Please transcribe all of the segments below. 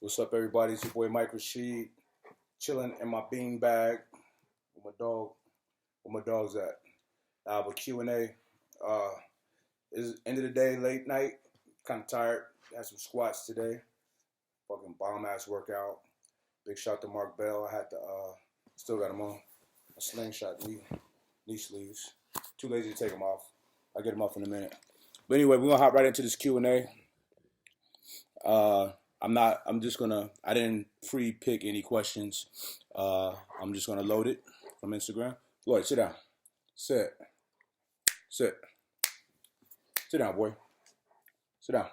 What's up, everybody? It's your boy Mike Rashid, chilling in my bean bag with my dog. Where my dog's at? I have a Q&A. It's end of the day, late night. Kind of tired. Had some squats today. Fucking bomb ass workout. Big shout to Mark Bell. I had to still got him on. A slingshot knee sleeves. Too lazy to take them off. I'll get them off in a minute. But anyway, we're gonna hop right into this Q&A. I didn't pre-pick any questions. I'm just gonna load it from Instagram. Lloyd, sit down. Sit. Sit. Sit down, boy. Sit down.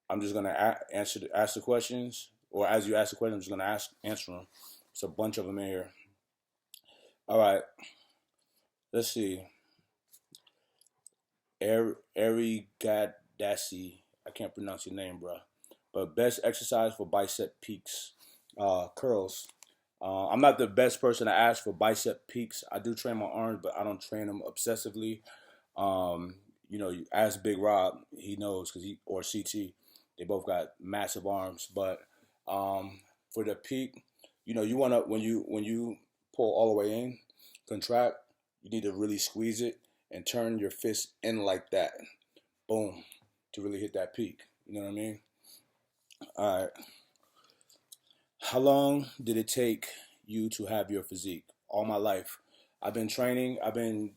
I'm just gonna ask the questions, or as you ask the question, I'm just gonna answer them. There's a bunch of them in here. All right. Let's see. Eri Gadassi. I can't pronounce your name, bro. But best exercise for bicep peaks, curls. I'm not the best person to ask for bicep peaks. I do train my arms, but I don't train them obsessively. You ask Big Rob, he knows or CT, they both got massive arms. But for the peak, you wanna when you pull all the way in, contract, you need to really squeeze it and turn your fist in like that. Boom, to really hit that peak. You know what I mean? All right. How long did it take you to have your physique? All my life. I've been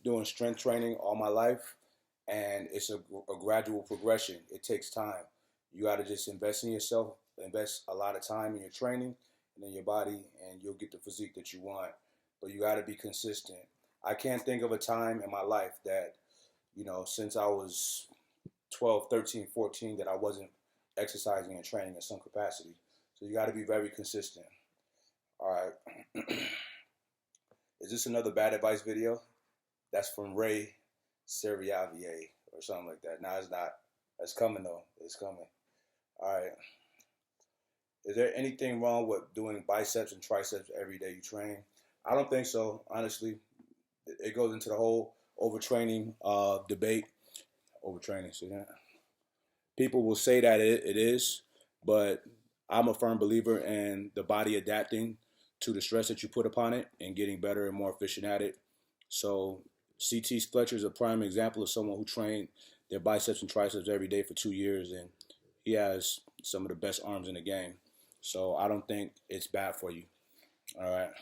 doing strength training all my life, and it's a gradual progression. It takes time. You got to just invest in yourself, invest a lot of time in your training and in your body, and you'll get the physique that you want. But you got to be consistent. I can't think of a time in my life that, since I was 12, 13, 14, that I wasn't exercising and training in some capacity. So you got to be very consistent. All right. Is this another bad advice video? That's from Ray Seriavier or something like that. No, it's not. It's coming though. It's coming. All right. Is there anything wrong with doing biceps and triceps every day you train? I don't think so, honestly. It goes into the whole overtraining debate. Overtraining, see that? People will say that it is, but I'm a firm believer in the body adapting to the stress that you put upon it and getting better and more efficient at it. So CT Fletcher is a prime example of someone who trained their biceps and triceps every day for 2 years, and he has some of the best arms in the game. So I don't think it's bad for you. All right.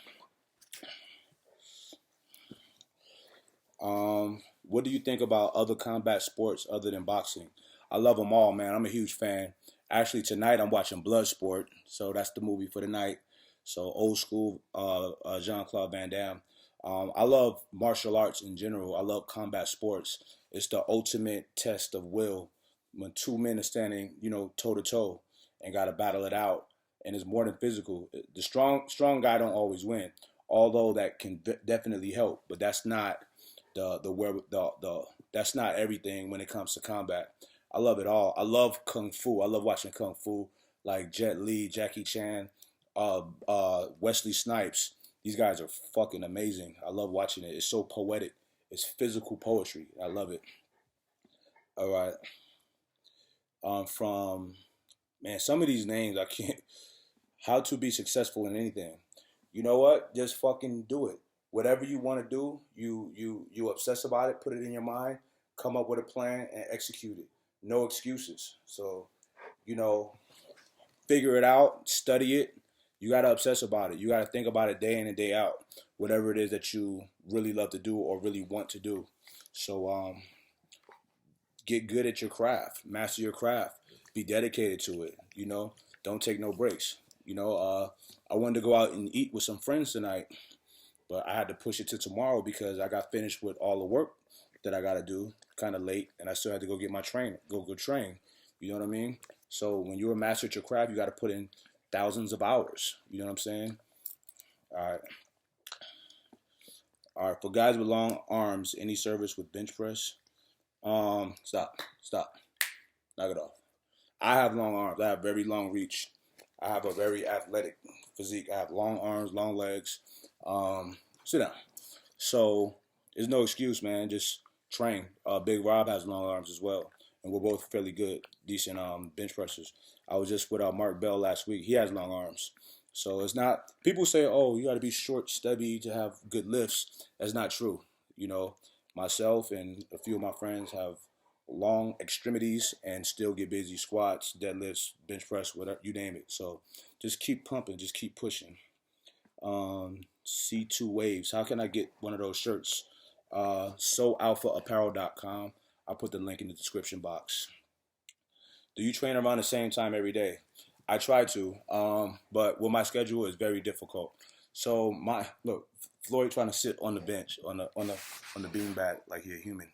What do you think about other combat sports other than boxing? I love them all, man. I'm a huge fan. Actually, tonight I'm watching Bloodsport, so that's the movie for the night. So old school Jean-Claude Van Damme. I love martial arts in general. I love combat sports. It's the ultimate test of will when two men are standing, toe to toe, and got to battle it out. And it's more than physical. The strong guy don't always win, although that can definitely help. But that's not that's not everything when it comes to combat. I love it all. I love Kung Fu. I love watching Kung Fu, like Jet Li, Jackie Chan, Wesley Snipes. These guys are fucking amazing. I love watching it. It's so poetic. It's physical poetry. I love it. All right. Some of these names I can't. How to be successful in anything. You know what? Just fucking do it. Whatever you want to do, you obsess about it, put it in your mind, come up with a plan, and execute it. No excuses. So, figure it out, study it. You got to obsess about it. You got to think about it day in and day out, whatever it is that you really love to do or really want to do. So, get good at your craft, master your craft, be dedicated to it. Don't take no breaks. I wanted to go out and eat with some friends tonight, but I had to push it to tomorrow because I got finished with all the work that I got to do kind of late, and I still had to go get my train. You know what I mean? So when you're a master at your craft, you got to put in thousands of hours. You know what I'm saying? All right. All right. For guys with long arms, any service with bench press? Stop. Knock it off. I have long arms. I have very long reach. I have a very athletic physique. I have long arms, long legs. Sit down. So there's no excuse, man. Just train. Big Rob has long arms as well. and we're both fairly good, decent bench pressers. I was just with Mark Bell last week. He has long arms. So it's not, people say, oh, you got to be short, stubby to have good lifts. That's not true. You know, myself and a few of my friends have long extremities and still get busy squats, deadlifts, bench press, whatever, you name it. So just keep pumping, just keep pushing. C2 Waves. How can I get one of those shirts? SoAlphaApparel.com. I'll put the link in the description box. Do you train around the same time every day? I try to, but with my schedule is very difficult. So look, Floyd trying to sit on the bench on the beanbag like he's a human.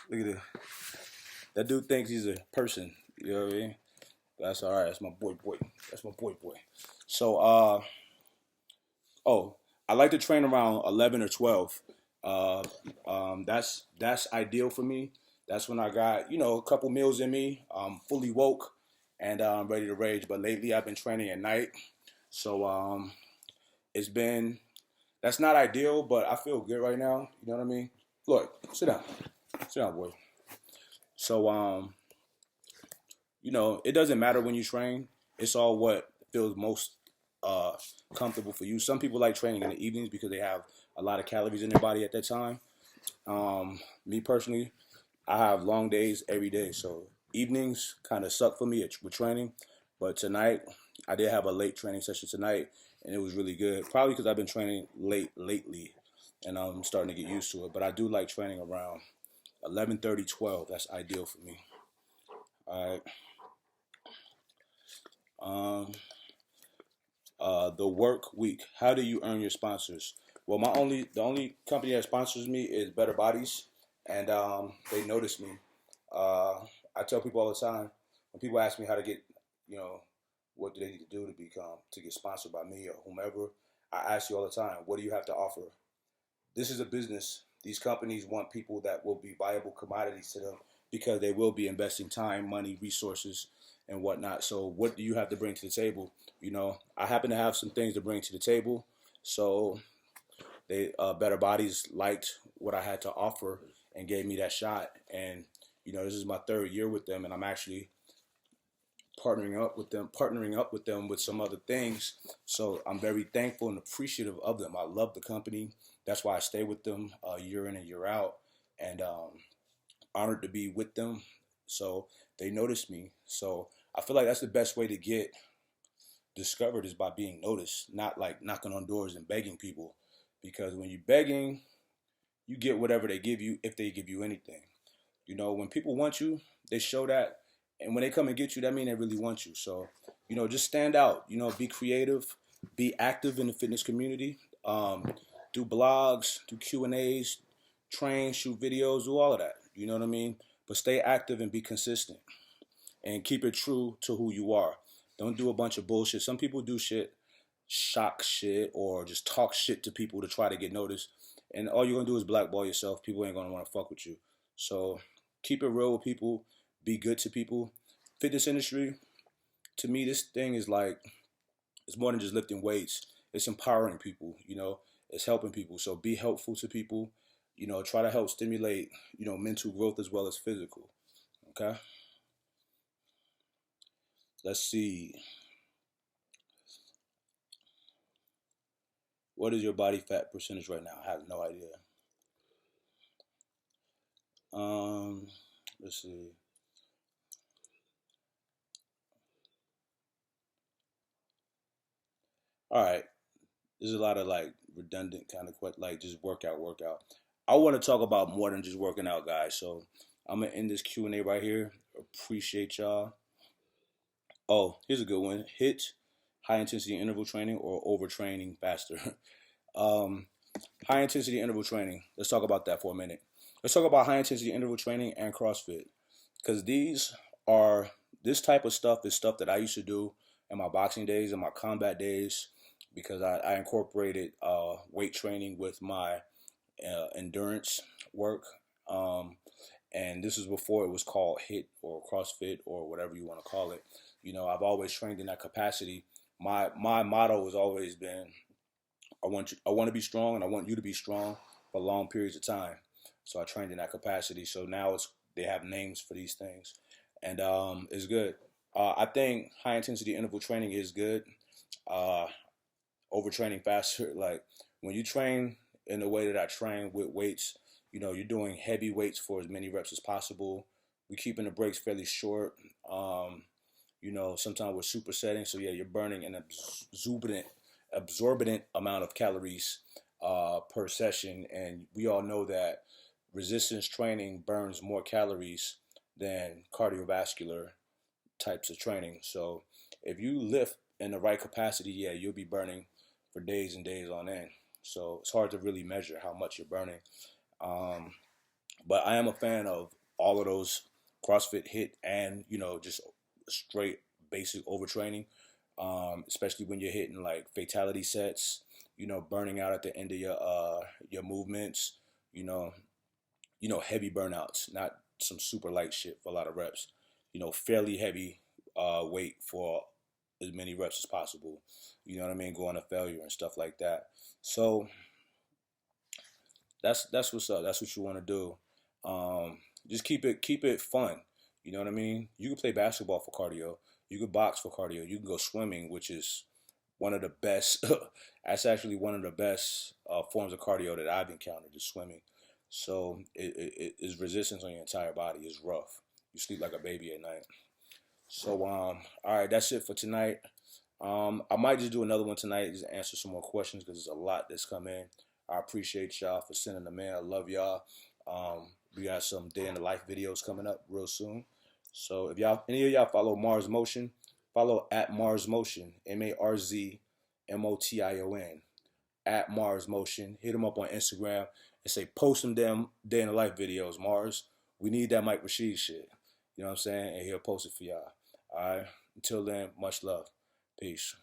Look at it. That dude thinks he's a person. You know what I mean? That's all right. That's my boy. That's my boy. So oh, I like to train around 11 or 12. That's ideal for me. That's when I got, a couple meals in me. I'm fully woke and I'm ready to rage. But lately I've been training at night. So it's been, that's not ideal, but I feel good right now. You know what I mean? Look, sit down. Sit down, boy. So it doesn't matter when you train. It's all what feels most comfortable for you. Some people like training in the evenings because they have a lot of calories in their body at that time. Me personally, I have long days every day, so evenings kind of suck for me with training. But tonight, I did have a late training session tonight, and it was really good. Probably because I've been training late lately, and I'm starting to get used to it. But I do like training around 11:30, 12. That's ideal for me. All right. The work week. How do you earn your sponsors? Well, the only company that sponsors me is Better Bodies, and they notice me. I tell people all the time when people ask me how to get, what do they need to do to get sponsored by me or whomever. I ask you all the time, what do you have to offer? This is a business. These companies want people that will be viable commodities to them because they will be investing time, money, resources, and whatnot. So what do you have to bring to the table? I happen to have some things to bring to the table. So they Better Bodies liked what I had to offer and gave me that shot. And this is my third year with them, and I'm actually partnering up with them with some other things. So I'm very thankful and appreciative of them. I love the company. That's why I stay with them year in and year out, and honored to be with them. So they noticed me. So I feel like that's the best way to get discovered is by being noticed, not like knocking on doors and begging people. Because when you're begging, you get whatever they give you if they give you anything. When people want you, they show that. And when they come and get you, that means they really want you. So, just stand out. Be creative, be active in the fitness community. Do blogs, do Q&As, train, shoot videos, do all of that. You know what I mean? But stay active and be consistent. And keep it true to who you are. Don't do a bunch of bullshit. Some people do shit, shock shit, or just talk shit to people to try to get noticed. And all you're going to do is blackball yourself. People ain't going to want to fuck with you. So keep it real with people. Be good to people. Fitness industry, to me, this thing is like, it's more than just lifting weights. It's empowering people, It's helping people. So be helpful to people. Try to help stimulate, mental growth as well as physical. Okay? Let's see. What is your body fat percentage right now? I have no idea. Let's see. All right. There's a lot of like redundant kind of like just workout. I want to talk about more than just working out, guys. So I'm gonna end this Q&A right here. Appreciate y'all. Oh, here's a good one. HIIT, high intensity interval training, or overtraining faster. um, High intensity interval training. Let's talk about that for a minute. Let's talk about high intensity interval training and CrossFit, because this type of stuff is stuff that I used to do in my boxing days and my combat days, because I incorporated weight training with my endurance work. And this is before it was called HIIT or CrossFit or whatever you want to call it. I've always trained in that capacity. My motto has always been, I want to be strong, and I want you to be strong for long periods of time. So I trained in that capacity. So now it's they have names for these things, and it's good. I think high intensity interval training is good. Uh, Overtraining faster, like when you train in the way that I train with weights, you're doing heavy weights for as many reps as possible. We're keeping the breaks fairly short. Um, sometimes we're supersetting, so yeah, you're burning an absorbent amount of calories per session, and we all know that resistance training burns more calories than cardiovascular types of training. So if you lift in the right capacity, yeah, you'll be burning for days and days on end. So it's hard to really measure how much you're burning. Um, but I am a fan of all of those CrossFit HIIT and just straight basic overtraining, especially when you're hitting like fatality sets. Burning out at the end of your movements. You know, heavy burnouts, not some super light shit for a lot of reps. Fairly heavy weight for as many reps as possible. You know what I mean? Going to failure and stuff like that. So that's what's up. That's what you want to do. Just keep it fun. You know what I mean? You can play basketball for cardio. You can box for cardio. You can go swimming, which is one of the best. That's actually one of the best forms of cardio that I've encountered is swimming. So it is resistance on your entire body. It's rough. You sleep like a baby at night. So all right, that's it for tonight. I might just do another one tonight, just answer some more questions because there's a lot that's come in. I appreciate y'all for sending them in. I love y'all. We got some day in the life videos coming up real soon. So if any of y'all follow Mars Motion, follow at Mars Motion, MarzMotion, at Mars Motion. Hit him up on Instagram and say post them damn day in the life videos, Mars. We need that Mike Rashid shit. You know what I'm saying? And he'll post it for y'all. All right. Until then, much love. Peace.